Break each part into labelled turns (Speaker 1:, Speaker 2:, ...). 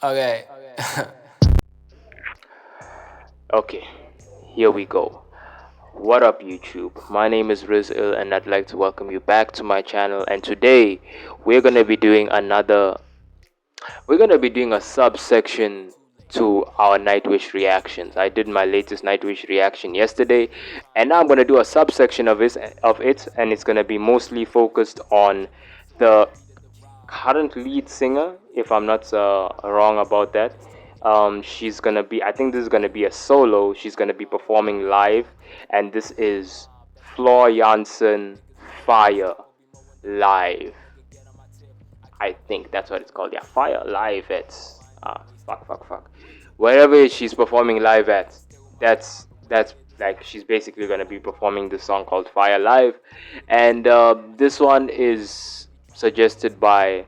Speaker 1: Okay.
Speaker 2: Okay, here we go. What up, YouTube? My name is Rizil, and I'd like to welcome you back to my channel. And today, we're gonna be doing another. We're gonna be doing a subsection to our Nightwish reactions. I did my latest Nightwish reaction yesterday, and now I'm gonna do a subsection of it, and it's gonna be mostly focused on the current lead singer, if I'm not wrong about that. She's gonna be, I think this is gonna be a solo. She's gonna be performing live, and this is Floor Jansen Fire Live. I think that's what it's called. Yeah, Fire Live at fuck. Wherever she's performing live at, that's like she's basically gonna be performing this song called Fire Live, and this one is suggested by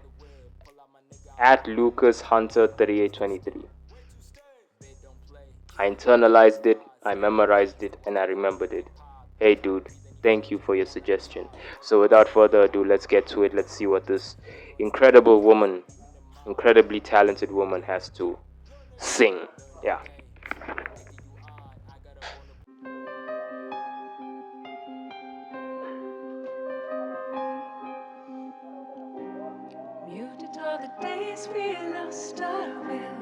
Speaker 2: at Lucas Hunter 3823. I internalized it, I memorized it, and I remembered it. Hey dude, thank you for your suggestion. So without further ado, let's get to it. Let's see what this incredible woman, incredibly talented woman has to sing. Yeah.
Speaker 3: Muted all the days we lost our will,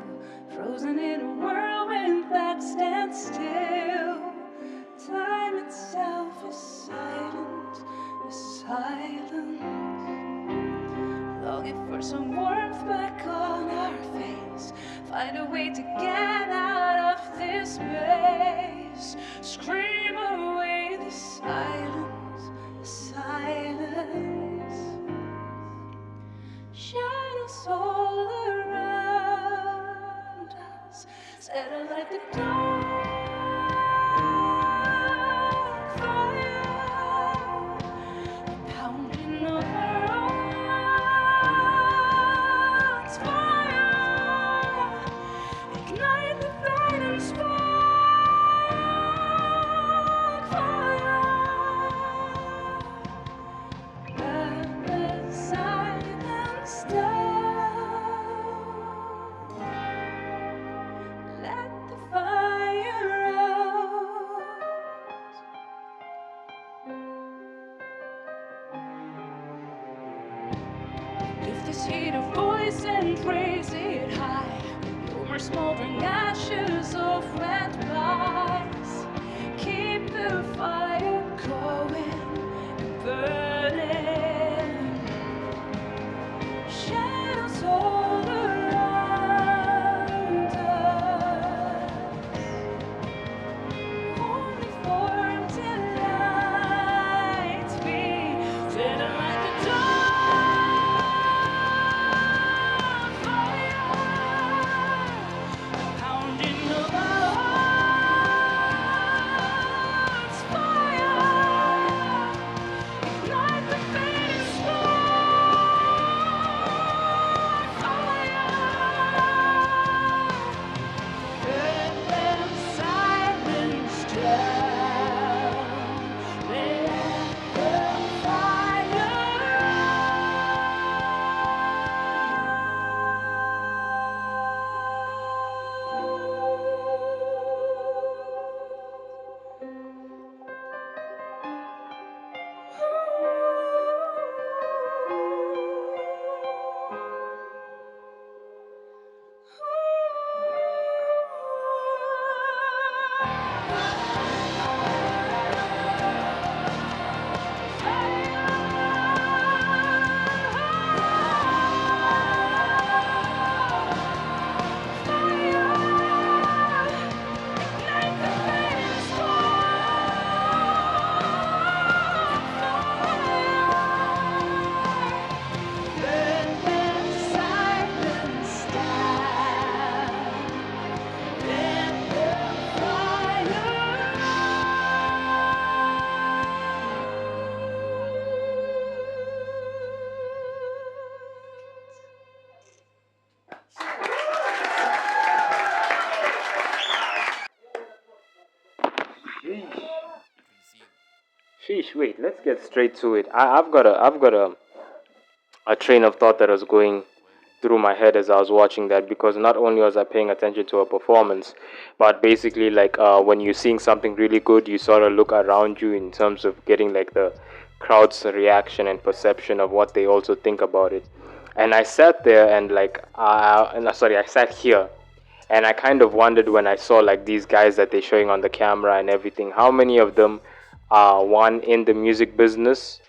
Speaker 3: frozen in a whirlwind that stands still. Time itself is silent, longing for some warmth back on our face. Find a way to get out of this maze. Scream away the silence, the silence. Shadows all around us, settle like the dark fire, pounding over us. Fire, ignite the flame and spark. Fire, burn the silence down. Let the fire out. Give this heat a voice and raise it high. No more smoldering ashes of red lies. Keep the fire going and burning. Shadows all around us, only form delight. We settle like the dawn fire, pounding of our hearts. Fire, ignite the fading spark. Fire, burn them silence down. Let the fire
Speaker 2: Sheesh, wait, let's get straight to it. I've got a train of thought that I was going through my head as I was watching that, because not only was I paying attention to a performance, but basically like when you're seeing something really good, you sort of look around you in terms of getting like the crowd's reaction and perception of what they also think about it. And I sat there and sorry, I sat here and I kind of wondered when I saw like these guys that they're showing on the camera and everything, how many of them are one in the music business,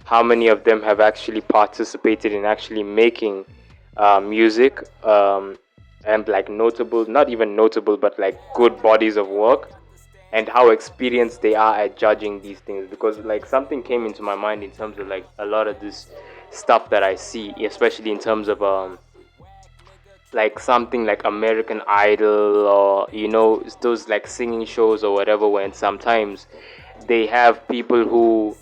Speaker 2: how many of them have actually participated in actually making music, and like notable, not even notable, but like good bodies of work, and how experienced they are at judging these things. Because like something came into my mind in terms of like a lot of this stuff that I see, especially in terms of like something like American Idol, or those like singing shows or whatever, when sometimes they have people who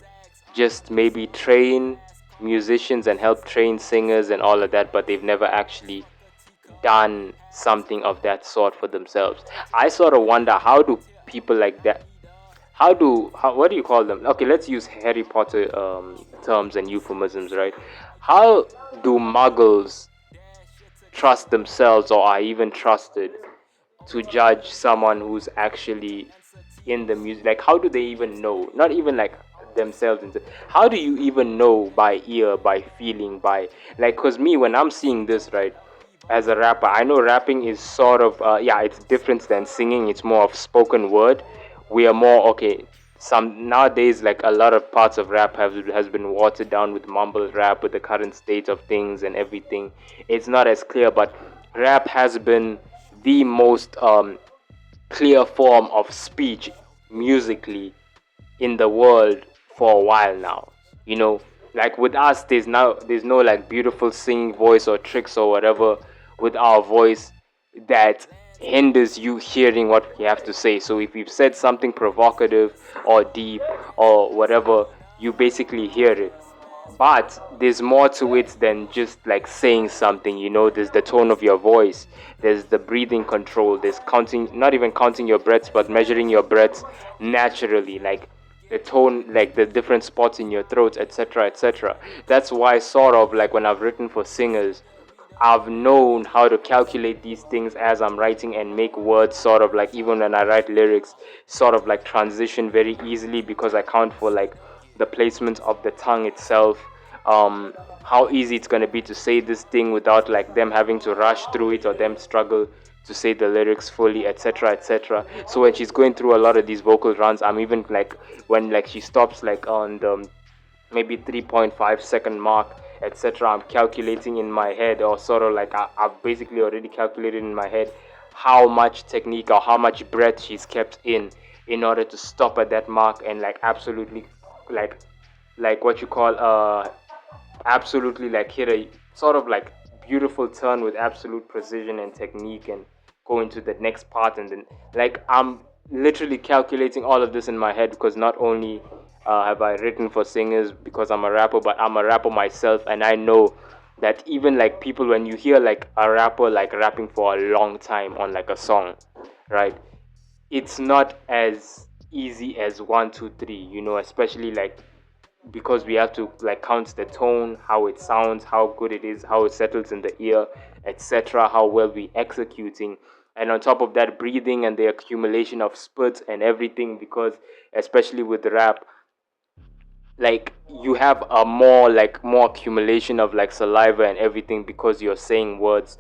Speaker 2: just maybe train musicians and help train singers and all of that, but they've never actually done something of that sort for themselves. I sort of wonder, how do people like that, what do you call them? Okay, let's use Harry Potter terms and euphemisms, right? How do muggles trust themselves, or are even trusted to judge someone who's actually in the music? Like, how do they even know? Not even like themselves. How do you even know by ear, by feeling, by like? Because me, when I'm seeing this, right, as a rapper, I know rapping is sort of yeah, it's different than singing. It's more of spoken word. We are more okay. Some nowadays, like a lot of parts of rap has been watered down with mumble rap, with the current state of things and everything. It's not as clear, but rap has been the most clear form of speech musically in the world for a while now. You know, like with us, there's no like beautiful singing voice or tricks or whatever with our voice that hinders you hearing what we have to say. So if we've said something provocative or deep or whatever, you basically hear it. But there's more to it than just like saying something. There's the tone of your voice, there's the breathing control, there's counting, not even counting your breaths, but measuring your breaths naturally, like the tone, like the different spots in your throat, etc., etc. That's why, sort of like when I've written for singers, I've known how to calculate these things as I'm writing and make words, sort of like, even when I write lyrics, sort of like transition very easily, because I count for like the placement of the tongue itself, how easy it's going to be to say this thing without like them having to rush through it or them struggle to say the lyrics fully, etc., etc. So when she's going through a lot of these vocal runs, I'm even like, when like she stops like on the maybe 3.5 second mark, etc., I'm calculating in my head, or sort of like I've basically already calculated in my head how much technique or how much breath she's kept in order to stop at that mark, and like absolutely like what you call absolutely like hit a sort of like beautiful turn with absolute precision and technique, and go into the next part. And then like I'm literally calculating all of this in my head, because not only have I written for singers because I'm a rapper, but I'm a rapper myself, and I know that even like people, when you hear like a rapper like rapping for a long time on like a song, right, it's not as easy as one, two, three, especially like because we have to like count the tone, how it sounds, how good it is, how it settles in the ear, etc., how well we executing, and on top of that, breathing and the accumulation of spits and everything, because especially with rap, like you have a more accumulation of like saliva and everything, because you're saying words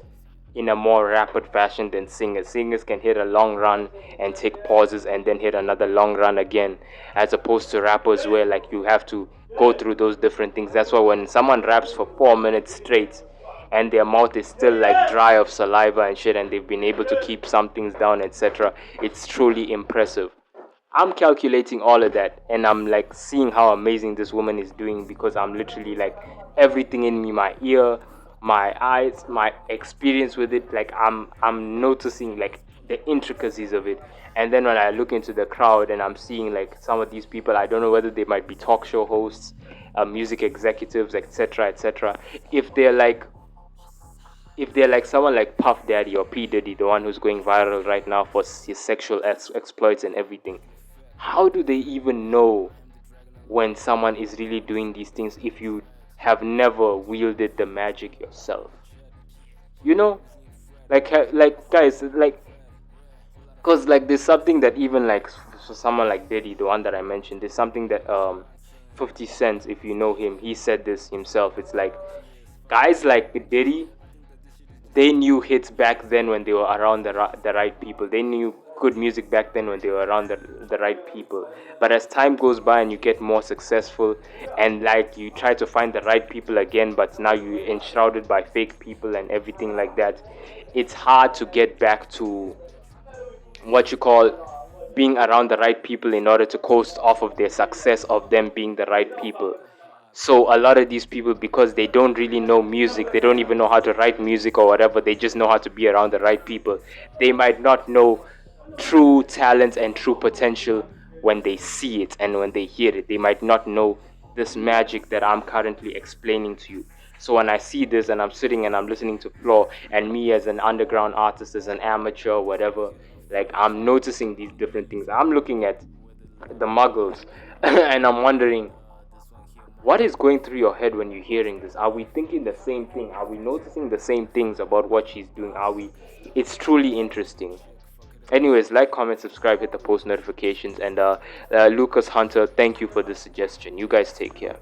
Speaker 2: in a more rapid fashion than singers. Singers can hit a long run and take pauses and then hit another long run again, as opposed to rappers where like you have to go through those different things. That's why when someone raps for 4 minutes straight and their mouth is still like dry of saliva and shit, and they've been able to keep some things down, etc., it's truly impressive. I'm calculating all of that, and I'm like seeing how amazing this woman is doing, because I'm literally like everything in me, my ear, my eyes, my experience with it, like I'm noticing like the intricacies of it. And then when I look into the crowd and I'm seeing like some of these people, I don't know whether they might be talk show hosts, music executives, etc., etc. If they're like someone like Puff Daddy or P Diddy, the one who's going viral right now for his sexual exploits and everything, how do they even know when someone is really doing these things if you have never wielded the magic yourself? You know, like guys, like, cause like there's something that even like for someone like Diddy, the one that I mentioned, there's something that 50 Cent, if you know him, he said this himself. It's like guys like Diddy, they knew hits back then when they were around the right people. They knew good music back then when they were around the right people. But as time goes by and you get more successful, and like you try to find the right people again, but now you're enshrouded by fake people and everything like that, it's hard to get back to what you call being around the right people in order to coast off of their success of them being the right people. So a lot of these people, because they don't really know music, they don't even know how to write music or whatever, they just know how to be around the right people. They might not know true talent and true potential when they see it and when they hear it. They might not know this magic that I'm currently explaining to you. So when I see this and I'm sitting and I'm listening to Floor, and me as an underground artist, as an amateur, whatever, like I'm noticing these different things. I'm looking at the muggles and I'm wondering, what is going through your head when you're hearing this? Are we thinking the same thing? Are we noticing the same things about what she's doing? Are we? It's truly interesting. Anyways, like, comment, subscribe, hit the post notifications, and Lucas Hunter, thank you for the suggestion. You guys take care.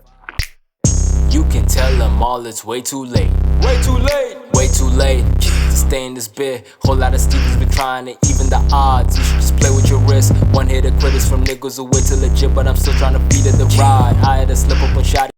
Speaker 3: You can tell them all it's way too late. Way too late. Way too late to stay in this bit. Whole lot of Stevens been trying to even the odds. You should just play with your wrist. One hit of critics from niggas who wait till legit, but I'm still trying to feed it the ride. I had to slip up and shot